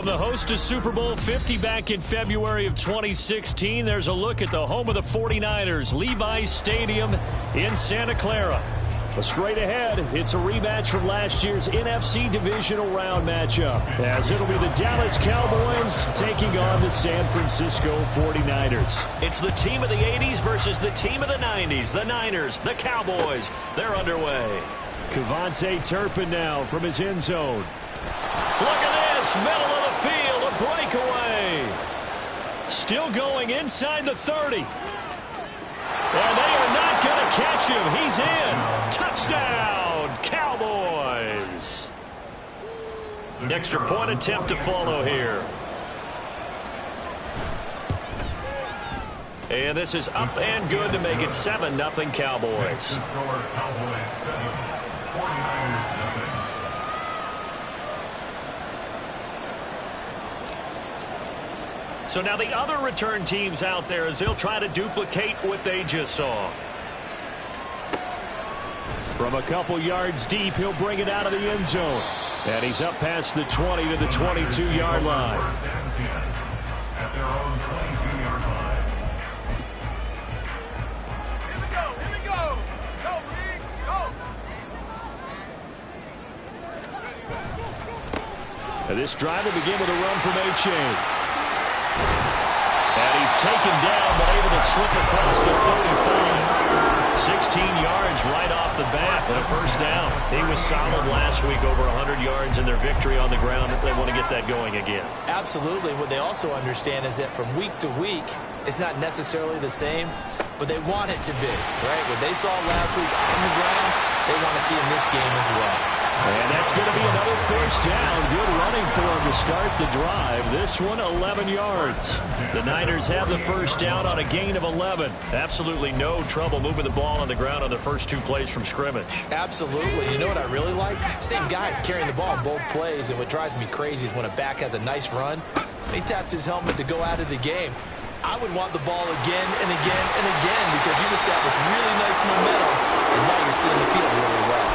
The host to Super Bowl 50 back in February of 2016. There's a look at the home of the 49ers, Levi's Stadium in Santa Clara. But straight ahead, it's a rematch from last year's NFC Divisional Round matchup, as it'll be the Dallas Cowboys taking on the San Francisco 49ers. It's the team of the 80s versus the team of the 90s. The Niners, the Cowboys, they're underway. Kevontae Turpin now from his end zone. Look at this, middle of the field, a breakaway. Still going inside the 30. And they are not going to catch him. He's in. Touchdown, Cowboys. An extra point attempt to follow here. And this is up and good to make it 7-0 Cowboys. So now the other return teams out there as they'll try to duplicate what they just saw. From a couple yards deep, he'll bring it out of the end zone. And he's up past the 20 to the 22-yard line. At their own 22-yard line. Here we go. Go, Reed. Go. And this drive will begin with a run from A-Chain. And he's taken down, but able to slip across the 35. 16 yards right off the bat and a first down. He was solid last week, over 100 yards in their victory on the ground. If they want to get that going again. Absolutely. What they also understand is that from week to week, it's not necessarily the same, but they want it to be, right? What they saw last week on the ground, they want to see in this game as well. And that's going to be another first down. Good running for him to start the drive. This one, 11 yards. The Niners have the first down on a gain of 11. Absolutely no trouble moving the ball on the ground on the first two plays from scrimmage. Absolutely. You know what I really like? Same guy carrying the ball in both plays, and what drives me crazy is when a back has a nice run, he taps his helmet to go out of the game. I would want the ball again and again and again because you've established really nice momentum, and now you're seeing the field really well.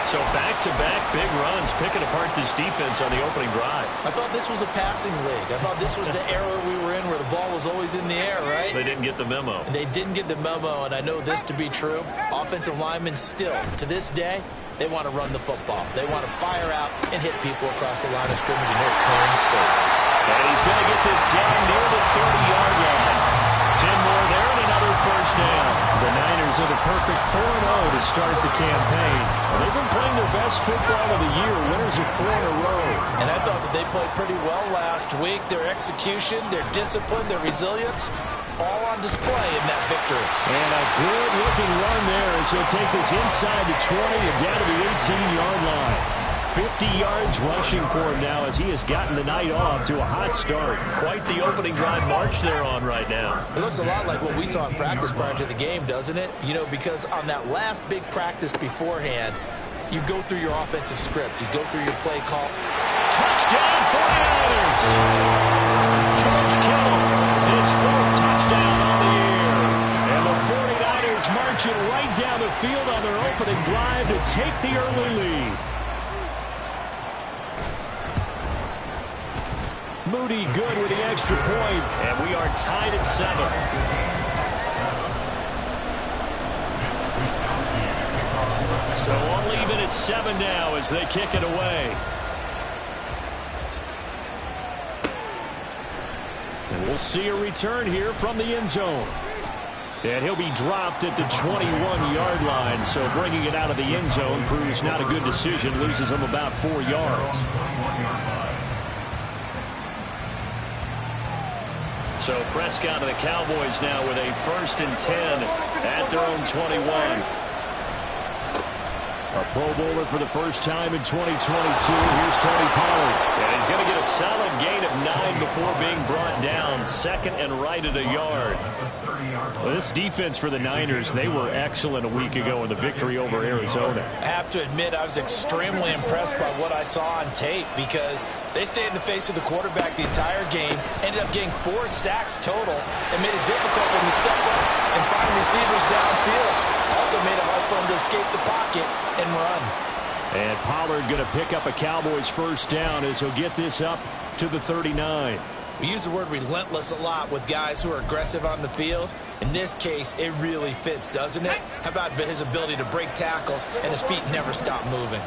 So back-to-back big runs, picking apart this defense on the opening drive. I thought this was a passing league. I thought this was the era we were in where the ball was always in the air, right? They didn't get the memo. They didn't get the memo, and I know this to be true. Offensive linemen still, to this day, they want to run the football. They want to fire out and hit people across the line of scrimmage, and they're clearing space. And he's going to get this down near the 30-yard line. 10 more there and another first down. The Niners are the perfect 4-0 to start the campaign. They've been playing their best football of the year, winners of 4 in a row. And I thought that they played pretty well last week. Their execution, their discipline, their resilience, all on display in that victory. And a good-looking run there as he'll take this inside the 20 and down to the 18-yard line. 50 yards rushing for him now as he has gotten the night off to a hot start. Quite the opening drive march they're on right now. It looks a lot like what we saw in practice prior to the game, doesn't it? You know, because on that last big practice beforehand, you go through your offensive script. You go through your play call. Touchdown 49ers! George Kittle, his fourth touchdown on the year. And the 49ers marching right down the field on their opening drive to take the early lead. Moody good with the extra point, and we are tied at 7. So all even at 7 now as they kick it away. And we'll see a return here from the end zone. And he'll be dropped at the 21-yard line, so bringing it out of the end zone proves not a good decision, loses him about 4 yards. So Prescott and the Cowboys now with a 1st and 10 at their own 21. A Pro Bowler for the first time in 2022. Here's Tony Pollard. And he's going to get a solid gain of 9 before being brought down. 2nd and right at a yard. Well, this defense for the Niners, they were excellent a week ago in the victory over Arizona. I have to admit, I was extremely impressed by what I saw on tape because they stayed in the face of the quarterback the entire game, ended up getting 4 sacks total, and made it difficult for him to step up and find receivers downfield. Also made it hard for him to escape the pocket and run. And Pollard going to pick up a Cowboys first down as he'll get this up to the 39. We use the word relentless a lot with guys who are aggressive on the field. In this case, it really fits, doesn't it? How about his ability to break tackles and his feet never stop moving?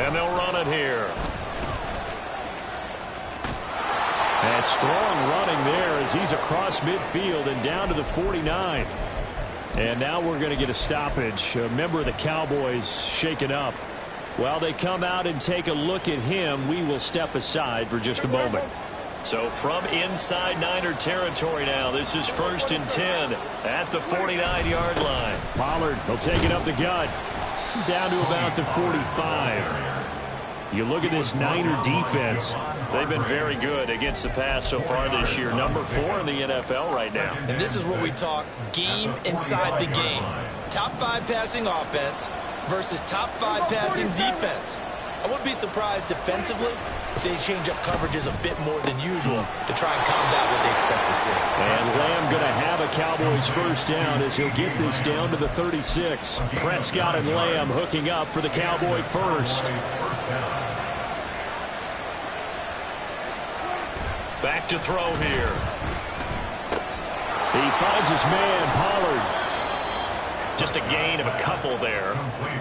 And they'll run it here. And strong running there as he's across midfield and down to the 49. And now we're going to get a stoppage. A member of the Cowboys shaken up. While they come out and take a look at him, we will step aside for just a moment. So from inside Niner territory now, this is 1st and 10 at the 49-yard line. Pollard will take it up the gut. Down to about the 45. You look at this Niner defense. They've been very good against the pass so far this year. Number 4 in the NFL right now. And this is what we talk game inside the game. Top 5 passing offense versus top 5 passing defense. I wouldn't be surprised defensively if they change up coverages a bit more than usual to try and combat what they expect to see. And Lamb going to have a Cowboys first down as he'll get this down to the 36. Prescott and Lamb hooking up for the Cowboy first. Back to throw here. He finds his man, Pollard. Just a gain of a couple there.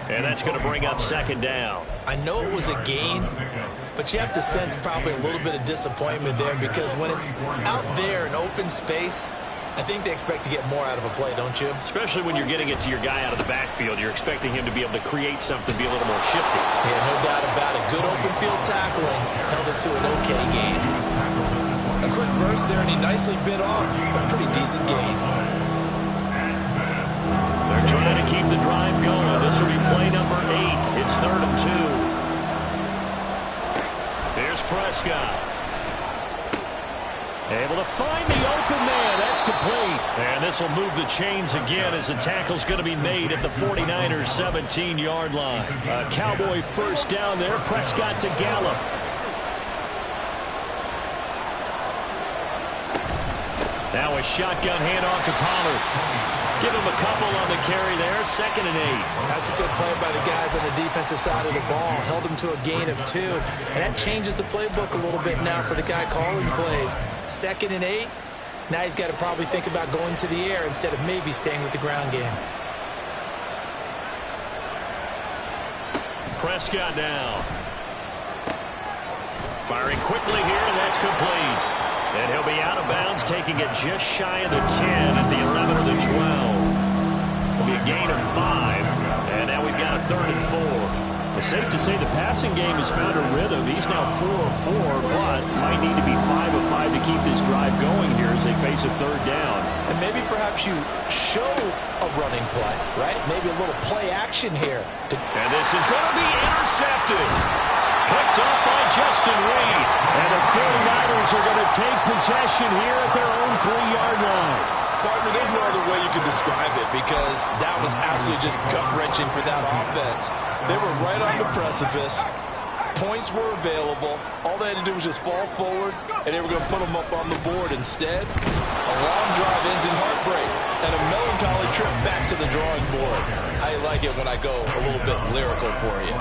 And that's going to bring up 2nd down. I know it was a gain, but you have to sense probably a little bit of disappointment there because when it's out there in open space, I think they expect to get more out of a play, don't you? Especially when you're getting it to your guy out of the backfield. You're expecting him to be able to create something, be a little more shifty. Yeah, no doubt about it. Good open field tackling held it to an okay gain. A quick burst there, and he nicely bit off a pretty decent gain. They're trying to keep the drive going. This will be play number 8. It's 3rd and 2. Here's Prescott. Able to find the open man. That's complete. And this will move the chains again as the tackle's going to be made at the 49ers 17-yard line. A Cowboy first down there. Prescott to Gallup. Now a shotgun handoff to Pollard. Give him a couple on the carry there. 2nd and 8. That's a good play by the guys on the defensive side of the ball. Held him to a gain of 2. And that changes the playbook a little bit now for the guy calling plays. 2nd and 8. Now he's got to probably think about going to the air instead of maybe staying with the ground game. Prescott now. Firing quickly here, and that's complete. And he'll be out of bounds, taking it just shy of the 10 at the 11 or the 12. It'll be a gain of 5. And now we've got a 3rd and 4. It's safe to say the passing game has found a rhythm. He's now 4 of 4, but might need to be 5 of 5 to keep this drive going here as they face a 3rd down. And maybe perhaps you show a running play, right? Maybe a little play action here. And this is going to be intercepted. Picked up by Justin Reed. And the 49ers are going to take possession here at their own 3-yard line. Partner, there's no other way you could describe it because that was absolutely just gut-wrenching for that offense. They were right on the precipice. Points were available. All they had to do was just fall forward, and they were going to put them up on the board. Instead, a long drive ends in heartbreak and a melancholy trip back to the drawing board. I like it when I go a little bit lyrical for you.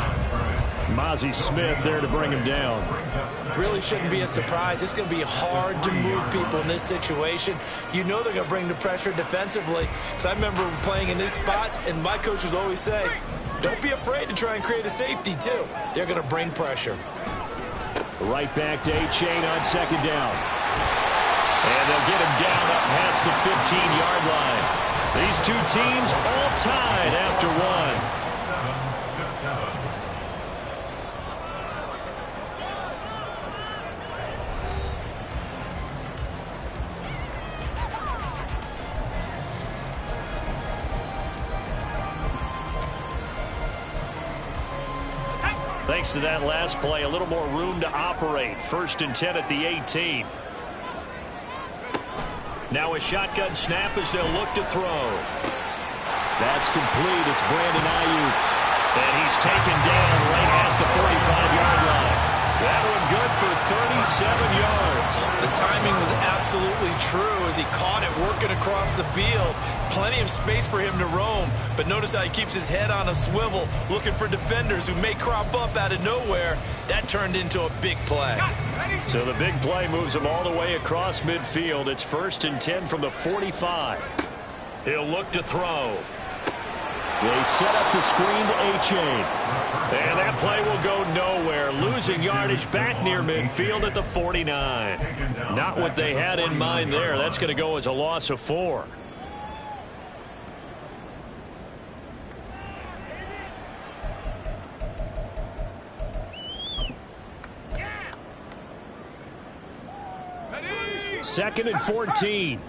Mozzie Smith there to bring him down. Really shouldn't be a surprise. It's going to be hard to move people in this situation. You know they're going to bring the pressure defensively. Because I remember playing in these spots, and my coaches always say, don't be afraid to try and create a safety, too. They're going to bring pressure. Right back to A-Chain on 2nd down. And they'll get him down up past the 15-yard line. These two teams all tied after 1. Thanks to that last play, a little more room to operate. 1st and 10 at the 18. Now a shotgun snap as they'll look to throw. That's complete. It's Brandon Ayuk. And he's taken down right at the 45-yard line. That one good for 37 yards. The timing was absolutely true as he caught it working across the field. Plenty of space for him to roam, but notice how he keeps his head on a swivel, looking for defenders who may crop up out of nowhere. That turned into a big play. So the big play moves him all the way across midfield. It's 1st and 10 from the 45. He'll look to throw. They set up the screen to A-Chain. And that play will go nowhere. Losing yardage back near midfield at the 49. Not what they had in mind there. That's going to go as a loss of 4. Second and 14.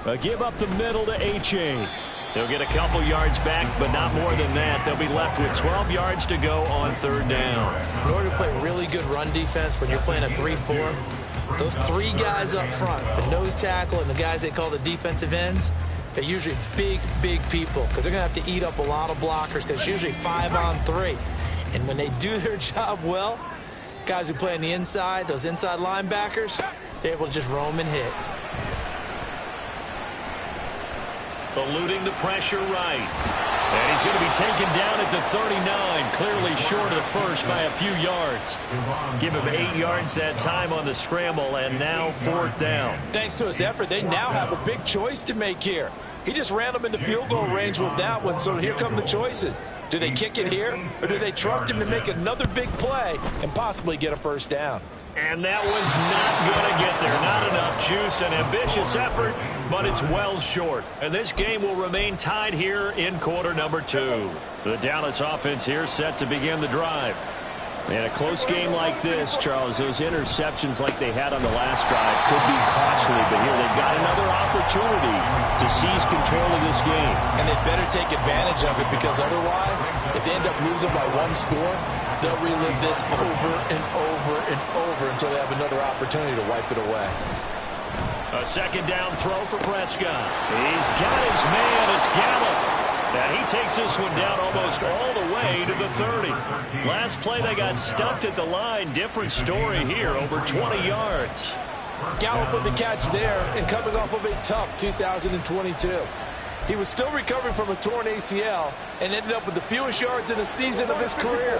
A give up the middle to A-Chain. They'll get a couple yards back, but not more than that. They'll be left with 12 yards to go on 3rd down. In order to play really good run defense when you're playing a 3-4, those 3 guys up front, the nose tackle and the guys they call the defensive ends, they're usually big people because they're going to have to eat up a lot of blockers because it's usually 5-on-3. And when they do their job well, guys who play on the inside, those inside linebackers, they're able to just roam and hit. Eluding the pressure right. And he's going to be taken down at the 39, clearly short of the first by a few yards. Give him 8 yards that time on the scramble, and now 4th down. Thanks to his effort, they now have a big choice to make here. He just ran them into field goal range with that one, so here come the choices. Do they kick it here, or do they trust him to make another big play and possibly get a 1st down? And that one's not going to get there. Not enough juice. An ambitious effort, but it's well short. And this game will remain tied here in quarter number 2. The Dallas offense here set to begin the drive. And a close game like this, Charles, those interceptions like they had on the last drive could be costly. But here they've got another opportunity to seize control of this game. And they'd better take advantage of it because otherwise, if they end up losing by 1 score, they'll relive this over and over and over until they have another opportunity to wipe it away. A 2nd down throw for Prescott. He's got his man. It's Gallup. Now he takes this one down almost all the way to the 30. Last play they got stuffed at the line. Different story here, over 20 yards. Gallup with the catch there and coming off of a tough 2022. He was still recovering from a torn ACL and ended up with the fewest yards in a season of his career.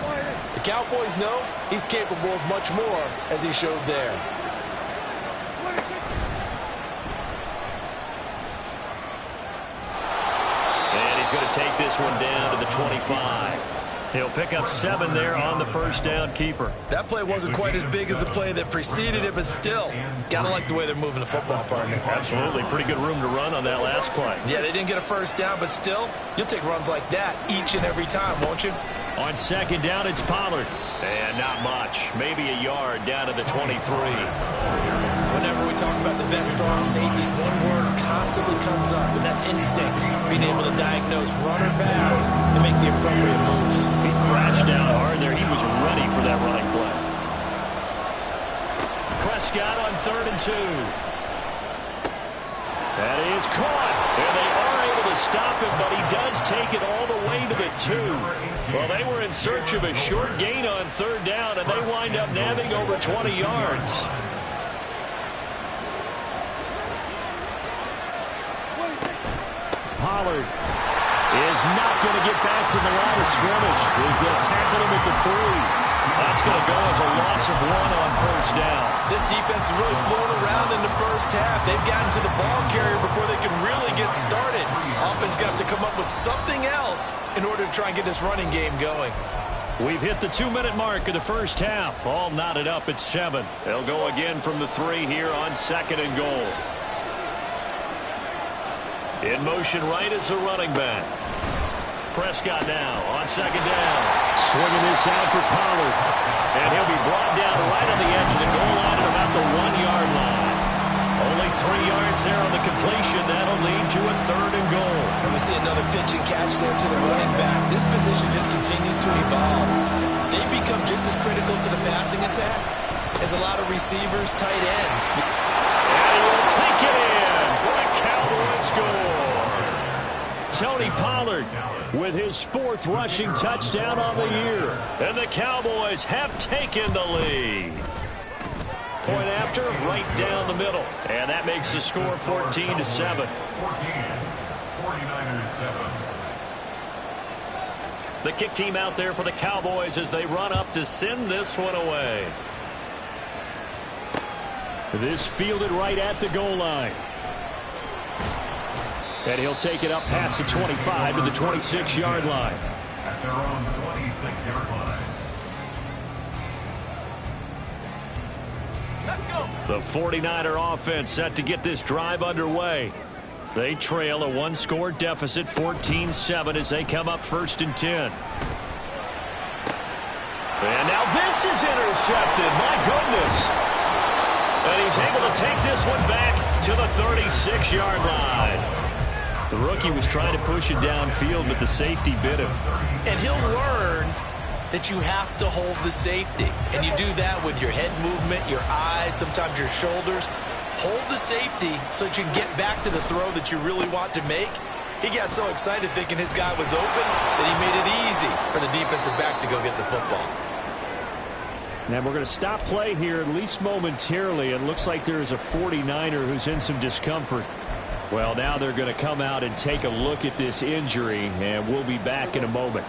The Cowboys know he's capable of much more, as he showed there. And he's going to take this one down to the 25. He'll pick up 7 there on the 1st down keeper. That play wasn't quite as big as the play that preceded it, but still, gotta like the way they're moving the football, partner. Absolutely. Pretty good room to run on that last play. Yeah, they didn't get a 1st down, but still, you'll take runs like that each and every time, won't you? On 2nd down, it's Pollard. And not much. Maybe a yard down to the 23. Whenever we talk about the best strong safeties, one word constantly comes up, and that's instincts. Being able to diagnose run or pass and make the appropriate moves. He crashed down hard there. He was ready for that running play. Prescott on 3rd and 2. That is caught. And they are able to stop him, but he does take it all the way to the 2. Well, they were in search of a short gain on 3rd down, and they wind up nabbing over 20 yards. Pollard is not going to get back to the line of scrimmage as they'll tackle him at the 3. That's going to go as a loss of 1 on 1st down. This defense is really flown around in the 1st half. They've gotten to the ball carrier before they can really get started. Offense got to come up with something else in order to try and get this running game going. We've hit the 2-minute mark of the 1st half. All knotted up at 7. They'll go again from the 3 here on 2nd and goal. In motion right is the running back. Prescott now on 2nd down. Swinging this out for Pollard. And he'll be brought down right on the edge of the goal line at about the 1-yard line. Only 3 yards there on the completion. That'll lead to a 3rd and goal. And we see another pitch and catch there to the running back. This position just continues to evolve. They become just as critical to the passing attack as a lot of receivers, tight ends. And he will take it in for a Cowboy score. Tony Pollard with his 4th rushing touchdown on the year. And the Cowboys have taken the lead. Point after, right down the middle. And that makes the score 14-7. 49ers 7. The kick team out there for the Cowboys as they run up to send this one away. This fielded right at the goal line. And he'll take it up past the 25 to the 26-yard line. At their own 26-yard line. Let's go. The 49er offense set to get this drive underway. They trail a 1-score deficit, 14-7, as they come up 1st and 10. And now this is intercepted. My goodness. And he's able to take this one back to the 36-yard line. The rookie was trying to push it downfield, but the safety bit him. And he'll learn that you have to hold the safety. And you do that with your head movement, your eyes, sometimes your shoulders. Hold the safety so that you can get back to the throw that you really want to make. He got so excited thinking his guy was open that he made it easy for the defensive back to go get the football. Now we're going to stop play here, at least momentarily. It looks like there is a 49er who's in some discomfort. Well, now they're going to come out and take a look at this injury, and we'll be back in a moment.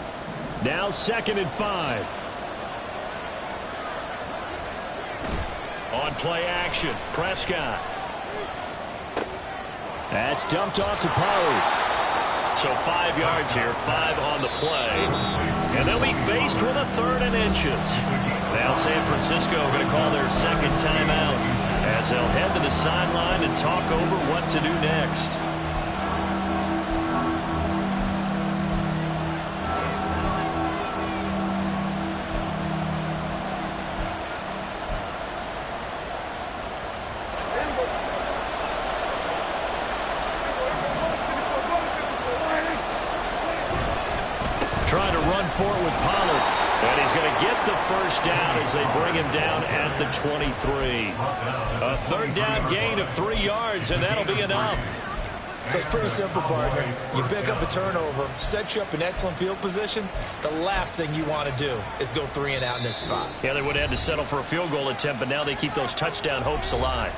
Now 2nd and 5. On play action, Prescott. That's dumped off to Pollard. So 5 yards here, 5 on the play. And they'll be faced with a 3rd and inches. Now San Francisco going to call their 2nd timeout as they'll head to the sideline and talk over what to do next. Trying to run for it with Pollard. And he's going to get the 1st down as they bring him down at the 23. A 3rd down gain of 3 yards, and that'll be enough. So it's pretty simple, partner. You pick up a turnover, set you up in excellent field position. The last thing you want to do is go 3 and out in this spot. Yeah, they would have had to settle for a field goal attempt, but now they keep those touchdown hopes alive.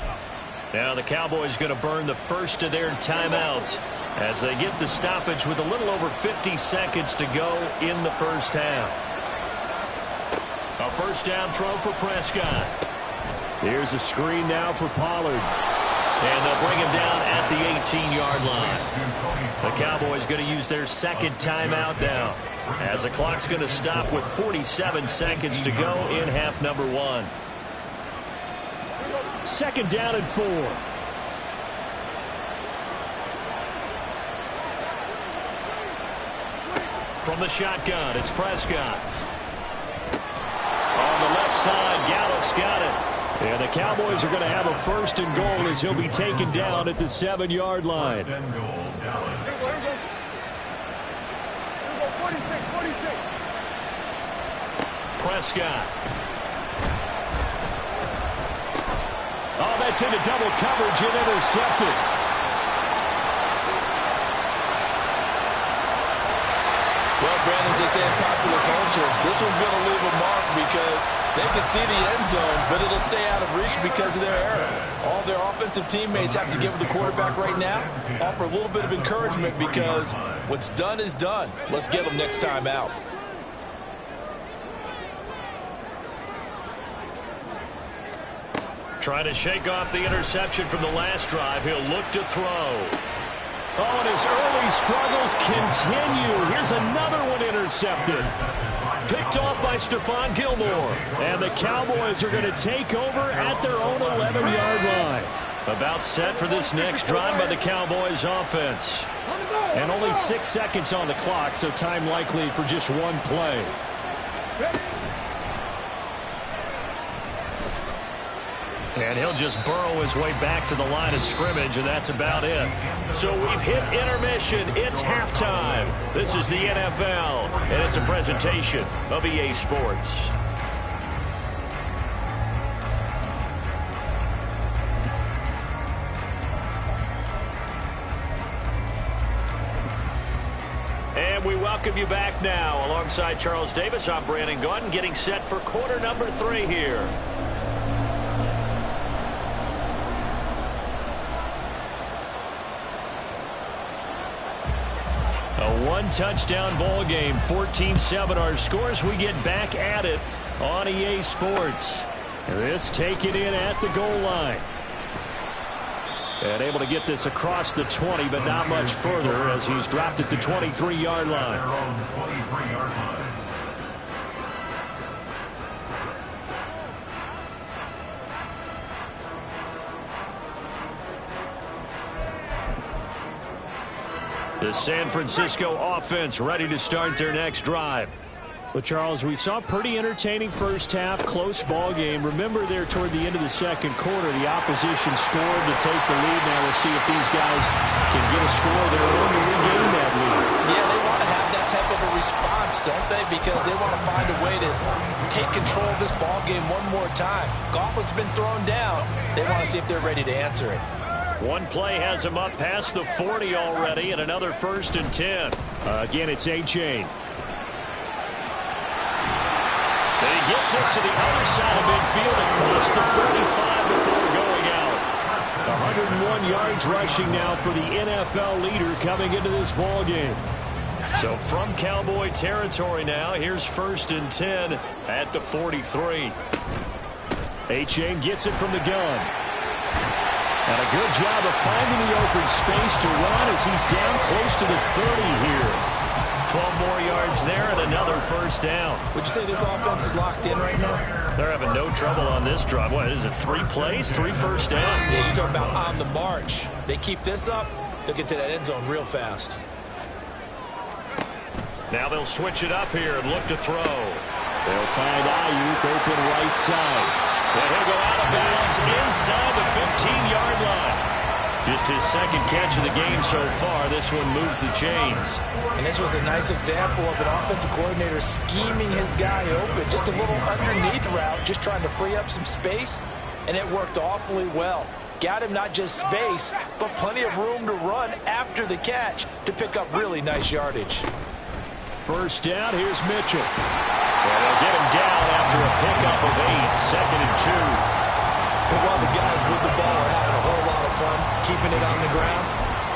Now the Cowboys going to burn the first of their timeouts as they get the stoppage with a little over 50 seconds to go in the 1st half. A 1st down throw for Prescott. Here's a screen now for Pollard. And they'll bring him down at the 18-yard line. The Cowboys going to use their 2nd timeout now as the clock's going to stop with 47 seconds to go in half number 1. 2nd down and 4. From the shotgun, it's Prescott. On the left side, Gallup's got it. And the Cowboys are going to have a 1st and goal as he'll be taken down at the 7-yard line. Prescott. Oh, that's into double coverage and intercepted. Well, Brandon, as they say in popular culture, this one's going to leave a mark because they can see the end zone, but it'll stay out of reach because of their error. All their offensive teammates have to give the quarterback right now, offer a little bit of encouragement because what's done is done. Let's get them next time out. Trying to shake off the interception from the last drive. He'll look to throw. Oh, and his early struggles continue. Here's another one intercepted. Picked off by Stephon Gilmore. And the Cowboys are going to take over at their own 11-yard line. About set for this next drive by the Cowboys offense. And only 6 seconds on the clock, so time likely for just one play. And he'll just burrow his way back to the line of scrimmage, and that's about it. So we've hit intermission. It's halftime. This is the NFL, and it's a presentation of EA Sports. And And we welcome you back now. Alongside Charles Davis, I'm Brandon Gaudin, getting set for quarter number 3 here. A one-touchdown ball game, 14-7 our scores. We get back at it on EA Sports. This taken in at the goal line. And able to get this across the 20, but not much further as he's dropped at the 23-yard line. The San Francisco offense ready to start their next drive. Well, Charles, we saw a pretty entertaining first half, close ball game. Remember there toward the end of the second quarter, the opposition scored to take the lead. Now we'll see if these guys can get a score of their own to regain that lead. Yeah, they want to have that type of a response, don't they? Because they want to find a way to take control of this ball game one more time. Gauntlet's been thrown down. They want to see if they're ready to answer it. One play has him up past the 40 already, and another 1st and 10. Again, it's A-Chain. And he gets us to the other side of midfield across the 45 before going out. 101 yards rushing now for the NFL leader coming into this ball game. So from Cowboy territory now, here's 1st and 10 at the 43. A-Chain gets it from the gun. And a good job of finding the open space to run as he's down close to the 30 here. 12 more yards there and another 1st down. Would you say this offense is locked in right now? They're having no trouble on this drive. What is it, 3 plays, 3 first downs? Yeah, you talk about on the march. They keep this up, they'll get to that end zone real fast. Now they'll switch it up here and look to throw. They'll find Ayuk open right side. And he'll go out of bounds inside the 15-yard line. Just his second catch of the game so far. This one moves the chains. And this was a nice example of an offensive coordinator scheming his guy open. Just a little underneath route, just trying to free up some space, and it worked awfully well. Got him not just space, but plenty of room to run after the catch to pick up really nice yardage. 1st down, here's Mitchell. And they'll get him down after a pickup of 8, 2nd and 2. And while the guys with the ball are having a whole lot of fun keeping it on the ground,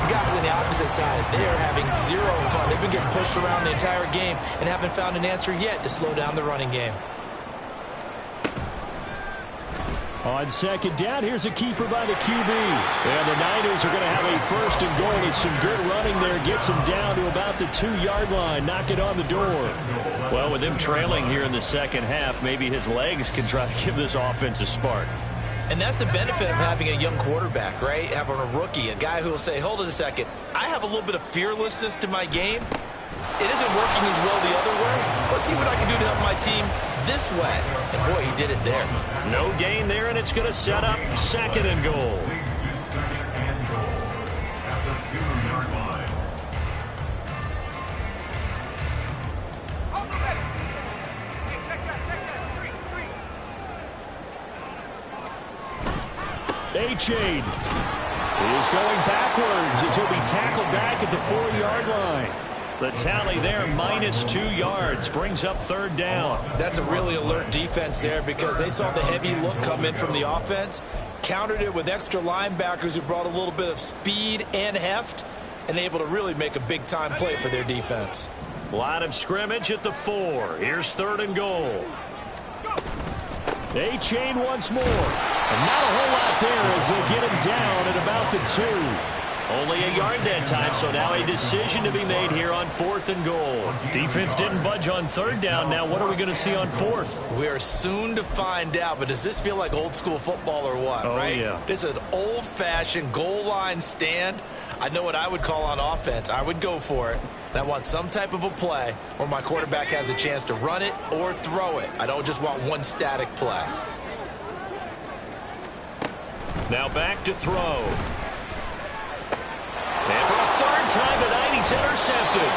the guys on the opposite side, they are having zero fun. They've been getting pushed around the entire game and haven't found an answer yet to slow down the running game. On 2nd down, here's a keeper by the QB. And the Niners are going to have a 1st and goal with some good running there. Gets him down to about the 2-yard line. Knock it on the door. Well, with him trailing here in the second half, maybe his legs can try to give this offense a spark. And that's the benefit of having a young quarterback, right? Having a rookie, a guy who will say, hold it a second, I have a little bit of fearlessness to my game. It isn't working as well the other way. Let's see what I can do to help my team this way. And boy, he did it there. No gain there, and it's going to set up 2nd and goal. A-Chain is going backwards as he'll be tackled back at the 4-yard line. The tally there, -2 yards, brings up 3rd down. That's a really alert defense there because they saw the heavy look come in from the offense, countered it with extra linebackers who brought a little bit of speed and heft, and able to really make a big-time play for their defense. Line of scrimmage at the 4. Here's 3rd and goal. A-Chain once more. And not a whole lot there as they'll get him down at about the 2. Only a yard that time, so now a decision to be made here on 4th and goal. Defense didn't budge on 3rd down. Now what are we going to see on 4th? We are soon to find out, but does this feel like old school football or what, right? Yeah. This is an old-fashioned goal line stand. I know what I would call on offense. I would go for it. And I want some type of a play where my quarterback has a chance to run it or throw it. I don't just want one static play. Now back to throw. And for a 3rd time tonight, he's intercepted.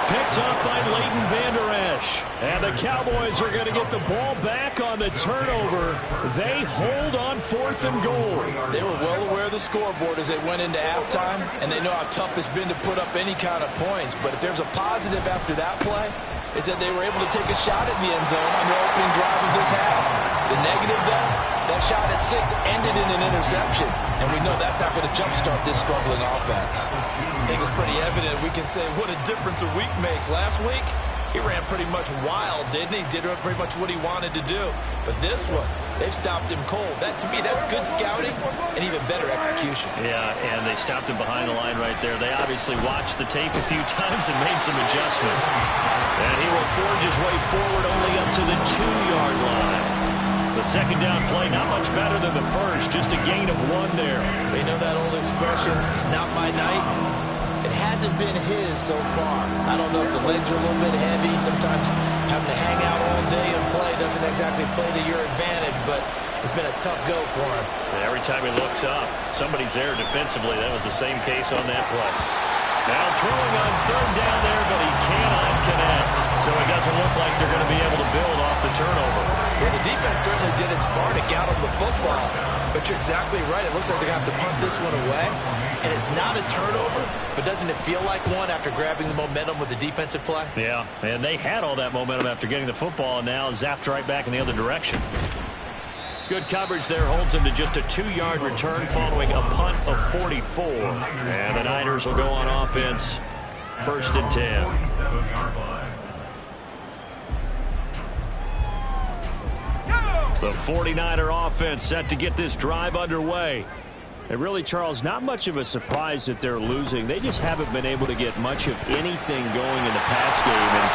Picked up by Leighton Vander Esch. And the Cowboys are going to get the ball back on the turnover. They hold on 4th and goal. They were well aware of the scoreboard as they went into halftime, and they know how tough it's been to put up any kind of points. But if there's a positive after that play, is that they were able to take a shot at the end zone on their opening drive of this half. The negative, though, that shot at 6 ended in an interception. And we know that's not going to jumpstart this struggling offense. I think it's pretty evident we can say what a difference a week makes. Last week, he ran pretty much wild, didn't he? Did pretty much what he wanted to do. But this one, they've stopped him cold. That, to me, that's good scouting and even better execution. Yeah, and they stopped him behind the line right there. They obviously watched the tape a few times and made some adjustments. And he will forge his way forward only up to the 2-yard line. The second down play, not much better than the first, just a gain of 1 there. They know that old expression, it's not my night. It hasn't been his so far. I don't know if the legs are a little bit heavy. Sometimes having to hang out all day and play doesn't exactly play to your advantage, but it's been a tough go for him. And every time he looks up, somebody's there defensively. That was the same case on that play. Now throwing on 3rd down there, but he cannot connect. So it doesn't look like they're going to be able to build off the turnover. Well, the defense certainly did its part to get him the football. But you're exactly right. It looks like they're going to have to punt this one away. And it's not a turnover, but doesn't it feel like one after grabbing the momentum with the defensive play? Yeah, and they had all that momentum after getting the football, and now zapped right back in the other direction. Good coverage there holds him to just a 2-yard return following a punt of 44. And the Niners will go on offense, 1st and 10. 47-yard line. The 49er offense set to get this drive underway. And really, Charles, not much of a surprise that they're losing. They just haven't been able to get much of anything going in the pass game. And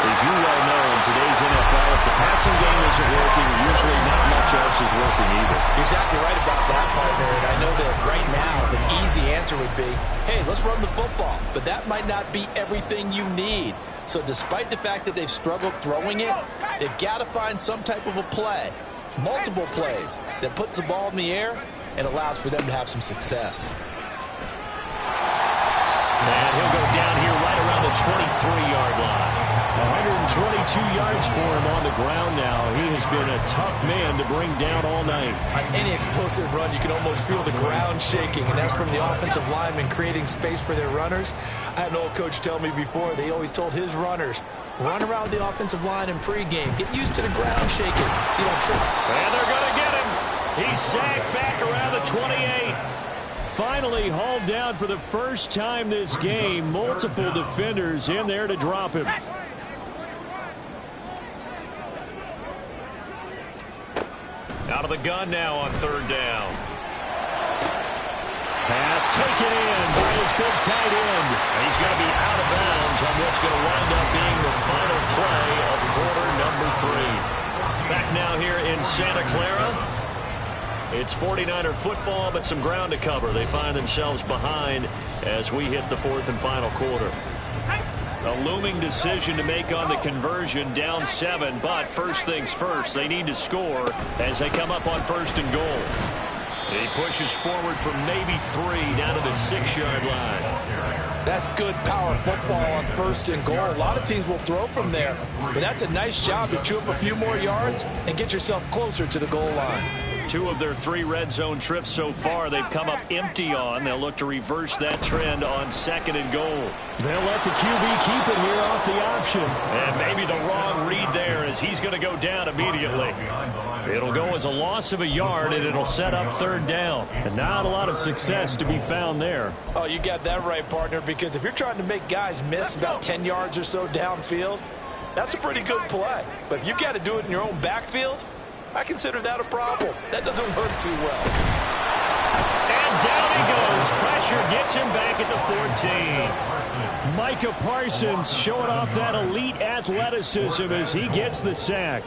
as you well know, in today's NFL, if the passing game isn't working, usually not much else is working either. You're exactly right about that, partner. And I know that right now the easy answer would be, hey, let's run the football. But that might not be everything you need. So despite the fact that they've struggled throwing it, they've got to find some type of a play, multiple plays, that puts the ball in the air and allows for them to have some success. And he'll go down here right around the 23-yard line. 122 yards for him on the ground now. He has been a tough man to bring down all night. On any explosive run, you can almost feel the ground shaking, and that's from the offensive linemen creating space for their runners. I had an old coach tell me before, they always told his runners, run around the offensive line in pregame. Get used to the ground shaking so you don't trip. And they're going to get him. He's sacked back around the 28. Finally hauled down for the first time this game. Multiple defenders in there to drop him. Out of the gun now on 3rd down. Pass taken in by his big tight end. He's going to be out of bounds on what's going to wind up being the final play of quarter number 3. Back now here in Santa Clara. It's 49er football, but some ground to cover. They find themselves behind as we hit the 4th and final quarter. A looming decision to make on the conversion, down 7, but first things first, they need to score as they come up on 1st and goal. He pushes forward from maybe 3 down to the 6-yard line. That's good power football on 1st and goal. A lot of teams will throw from there, but that's a nice job to chew up a few more yards and get yourself closer to the goal line. 2 of their 3 red zone trips so far they've come up empty on. They'll look to reverse that trend on 2nd and goal. They'll let the QB keep it here off the option. And maybe the wrong read there as he's going to go down immediately. It'll go as a loss of a yard, and it'll set up 3rd down. And not a lot of success to be found there. Oh, you got that right, partner, because if you're trying to make guys miss about 10 yards or so downfield, that's a pretty good play. But if you got to do it in your own backfield, I consider that a problem. That doesn't work too well. And down he goes. Pressure gets him back at the 14. Micah Parsons showing off that elite athleticism as he gets the sack.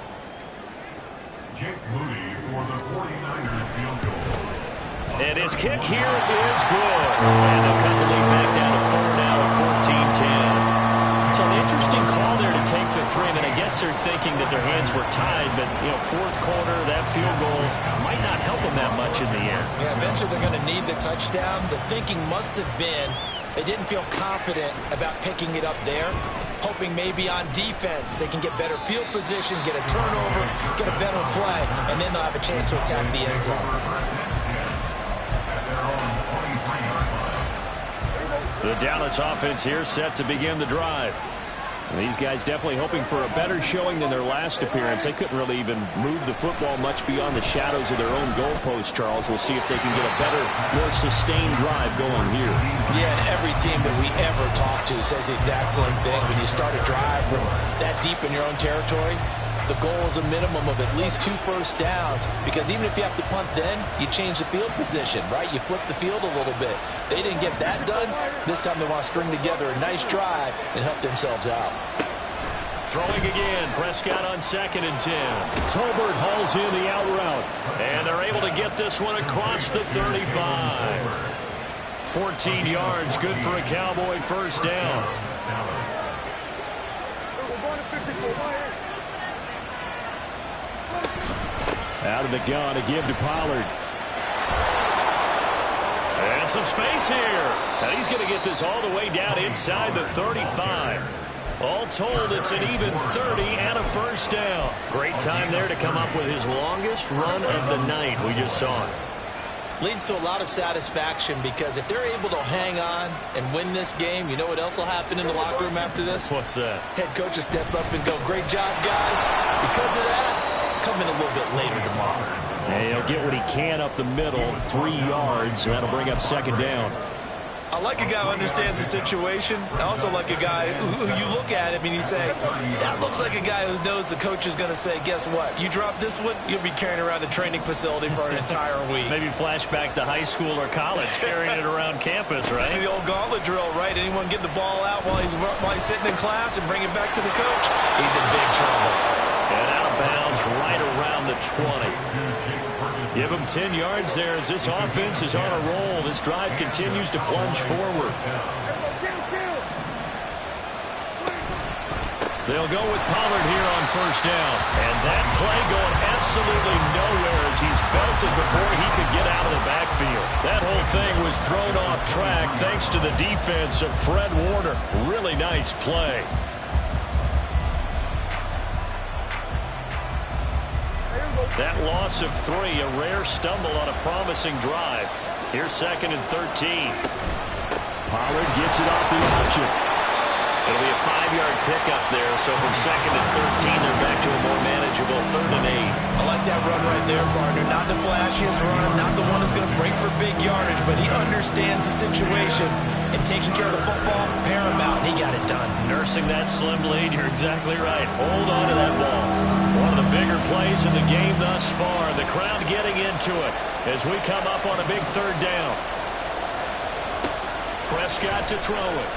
Jake Moody for the 49ers field goal. And his kick here is good. And they'll cut the lead back down to 4 now at 14-10. So an interesting call there to take the 3. I mean, I guess they're thinking that their hands were tied, but, you know, 4th quarter, that field goal might not help them that much in the end. Yeah, eventually they're going to need the touchdown. The thinking must have been They didn't feel confident about picking it up there, hoping maybe on defense they can get better field position, get a turnover, get a better play, and then they'll have a chance to attack the end zone. The Dallas offense here set to begin the drive. These guys definitely hoping for a better showing than their last appearance. They couldn't really even move the football much beyond the shadows of their own goalpost, Charles. We'll see if they can get a better, more sustained drive going here. Yeah, and every team that we ever talk to says the exact same thing. When you start a drive from that deep in your own territory, the goal is a minimum of at least 2 first downs, because even if you have to punt then, you change the field position, right? You flip the field a little bit. They didn't get that done. This time they want to string together a nice drive and help themselves out. Throwing again, Prescott on 2nd and 10. Tolbert hauls in the out route, and they're able to get this one across the 35. 14 yards, good for a Cowboy first down. Out of the gun to give to Pollard. And some space here. And he's going to get this all the way down inside the 35. All told, it's an even 30 and a first down. Great time there to come up with his longest run of the night. We just saw it. Leads to a lot of satisfaction, because if they're able to hang on and win this game, you know what else will happen in the locker room after this? What's that? Head coach will step up and go, "Great job, guys. Because of that, come in a little bit later tomorrow." And he'll get what he can up the middle, 3 yards. That'll bring up 2nd down. I like a guy who understands the situation. I also like a guy who you look at him and you say, that looks like a guy who knows the coach is going to say, guess what? You drop this one, you'll be carrying around a training facility for an entire week. Maybe flashback to high school or college, carrying it around campus, right? The old gauntlet drill, right? Anyone get the ball out while he's sitting in class and bring it back to the coach? He's in big trouble. And out of bounds right around the 20. Give him 10 yards there as this offense is on a roll. This drive continues to plunge forward. They'll go with Pollard here on first down. And that play going absolutely nowhere as he's belted before he could get out of the backfield. That whole thing was thrown off track thanks to the defense of Fred Warner. Really nice play. That loss of 3, a rare stumble on a promising drive. Here's 2nd and 13. Pollard gets it off the option. It'll be a 5-yard pickup there, so from 2nd and 13, they're back to a more manageable 3rd and 8. I like that run right there, partner. Not the flashiest run, not the one that's going to break for big yardage, but he understands the situation, and taking care of the football, paramount, and he got it done. Nursing that slim lead, you're exactly right. Hold on to that ball. One of the bigger plays in the game thus far. The crowd getting into it as we come up on a big 3rd down. Prescott to throw it.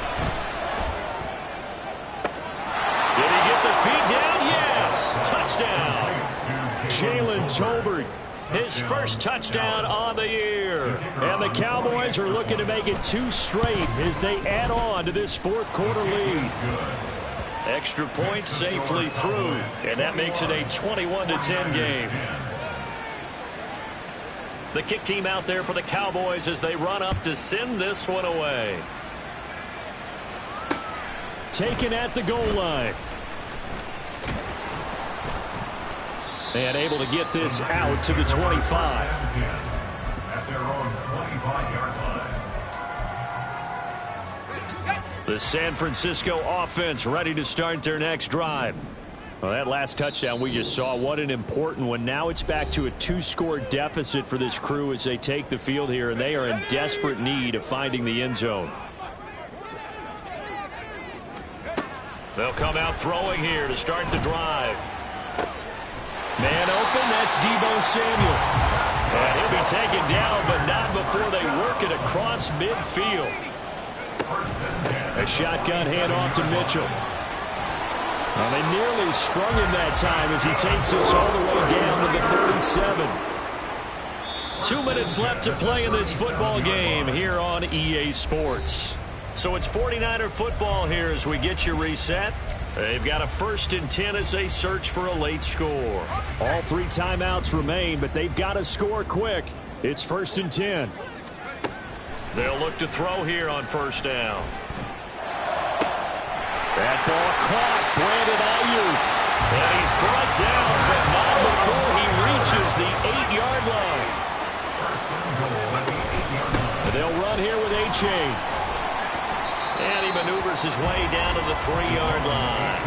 Did he get the feet down? Yes! Touchdown! Jalen Tolbert, his first touchdown on the year. And the Cowboys are looking to make it 2 straight as they add on to this 4th quarter lead. Extra point safely through, and that makes it a 21-10 game. The kick team out there for the Cowboys as they run up to send this one away. Taken at the goal line. And able to get this out to the 25. At their own 25-yard line. The San Francisco offense ready to start their next drive. Well, that last touchdown we just saw, what an important one. Now it's back to a 2-score deficit for this crew as they take the field here, and they are in desperate need of finding the end zone. They'll come out throwing here to start the drive. Man open, that's Deebo Samuel. And he'll be taken down, but not before they work it across midfield. A shotgun handoff to Mitchell. Well, they nearly sprung him that time as he takes this all the way down to the 37. 2 minutes left to play in this football game here on EA Sports. So it's 49er football here as we get you reset. They've got a 1st and 10 as they search for a late score. All 3 timeouts remain, but they've got to score quick. It's 1st and 10. They'll look to throw here on first down. That ball caught. Brandon Ayuk. And he's brought down, but not before he reaches the 8-yard line. They'll run here with A-Chain. And he maneuvers his way down to the 3-yard line.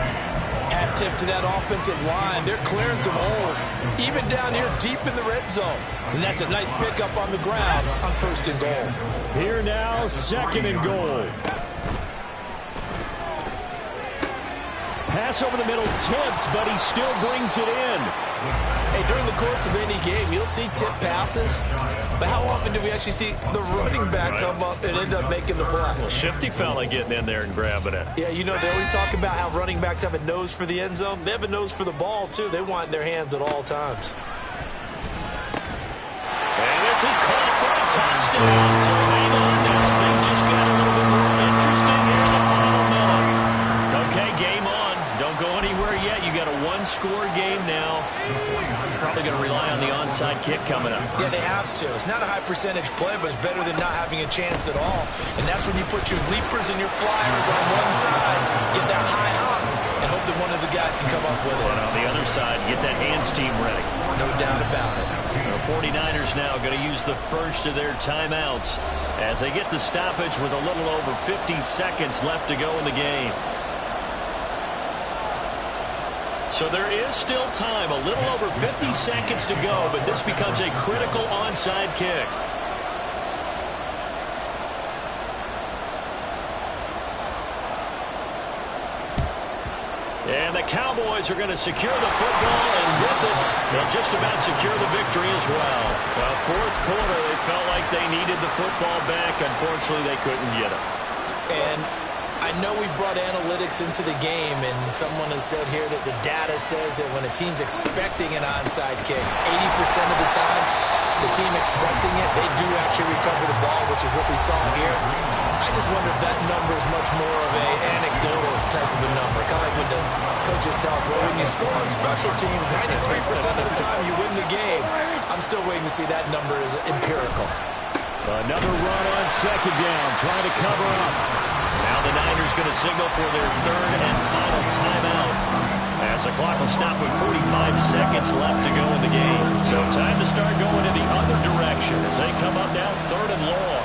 Hat tip to that offensive line. They're clearing some holes, even down here deep in the red zone. And that's a nice pickup on the ground on first and goal. Here now, second and goal. Pass over the middle tipped, but he still brings it in. Hey, during the course of any game, you'll see tip passes, but how often do we actually see the running back come up and end up making the play? Well, shifty fella getting in there and grabbing it. Yeah, you know, they always talk about how running backs have a nose for the end zone. They have a nose for the ball, too. They want it in their hands at all times. And this is called for a touchdown. So hang on now. Things just got a little bit more interesting here in the final minute. Okay, game on. Don't go anywhere yet. You got a one-score game now. Probably going to rely on the onside kick coming up. Yeah, they have to. It's not a high-percentage play, but it's better than not having a chance at all. And that's when you put your leapers and your flyers on one side, get that high hop, and hope that one of the guys can come up with it. But on the other side, get that hands team ready. No doubt about it. The 49ers now going to use the first of their timeouts as they get the stoppage with a little over 50 seconds left to go in the game. So there is still time, a little over 50 seconds to go, but this becomes a critical onside kick. And the Cowboys are going to secure the football, and with it, they'll just about secure the victory as well. Well, fourth quarter, they felt like they needed the football back. Unfortunately, they couldn't get it. And I know we brought analytics into the game, and someone has said here that the data says that when a team's expecting an onside kick, 80% of the time, the team expecting it, they do actually recover the ball, which is what we saw here. I just wonder if that number is much more of a anecdotal type of a number. Kind of like when the coaches tell us, well, when you score on special teams, 93% of the time you win the game. I'm still waiting to see that number is empirical. Another run on second down, trying to cover up. Now the Niners going to signal for their third and final timeout, as the clock will stop with 45 seconds left to go in the game. So time to start going in the other direction as they come up now third and long.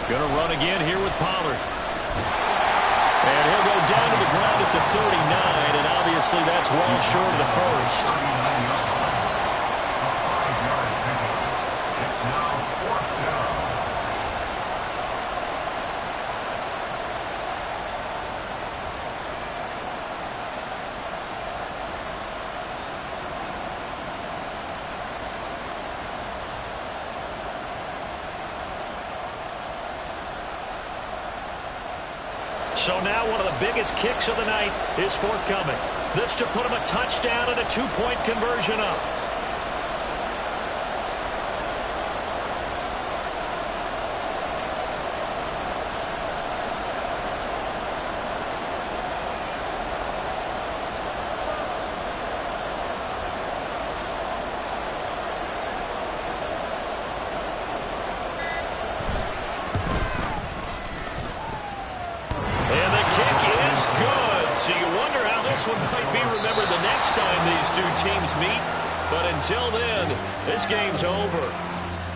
Going to run again here with Pollard. And he'll go down to the ground at the 39, and obviously that's well short of the first. So now one of the biggest kicks of the night is forthcoming. This to put him a touchdown and a two-point conversion up. Teams meet, but until then, this game's over.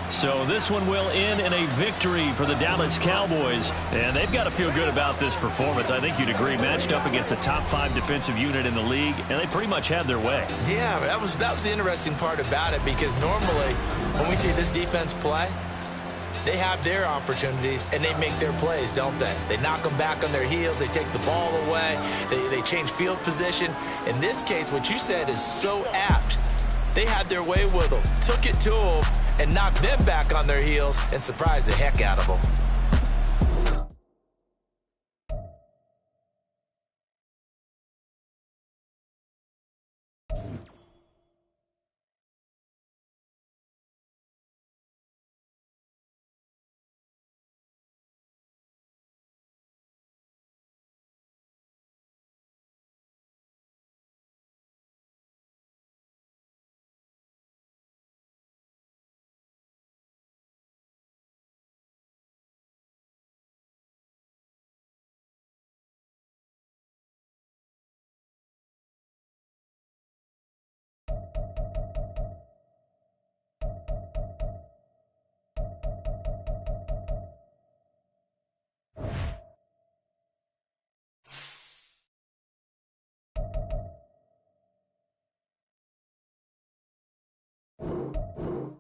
So this one will end in a victory for the Dallas Cowboys, and they've got to feel good about this performance. I think you'd agree, matched up against a top 5 defensive unit in the league, and they pretty much had their way. Yeah, that was the interesting part about it, because normally when we see this defense play, they have their opportunities, and they make their plays, don't they? They knock them back on their heels. They take the ball away. They change field position. In this case, what you said is so apt. They had their way with them, took it to them, and knocked them back on their heels and surprised the heck out of them. it.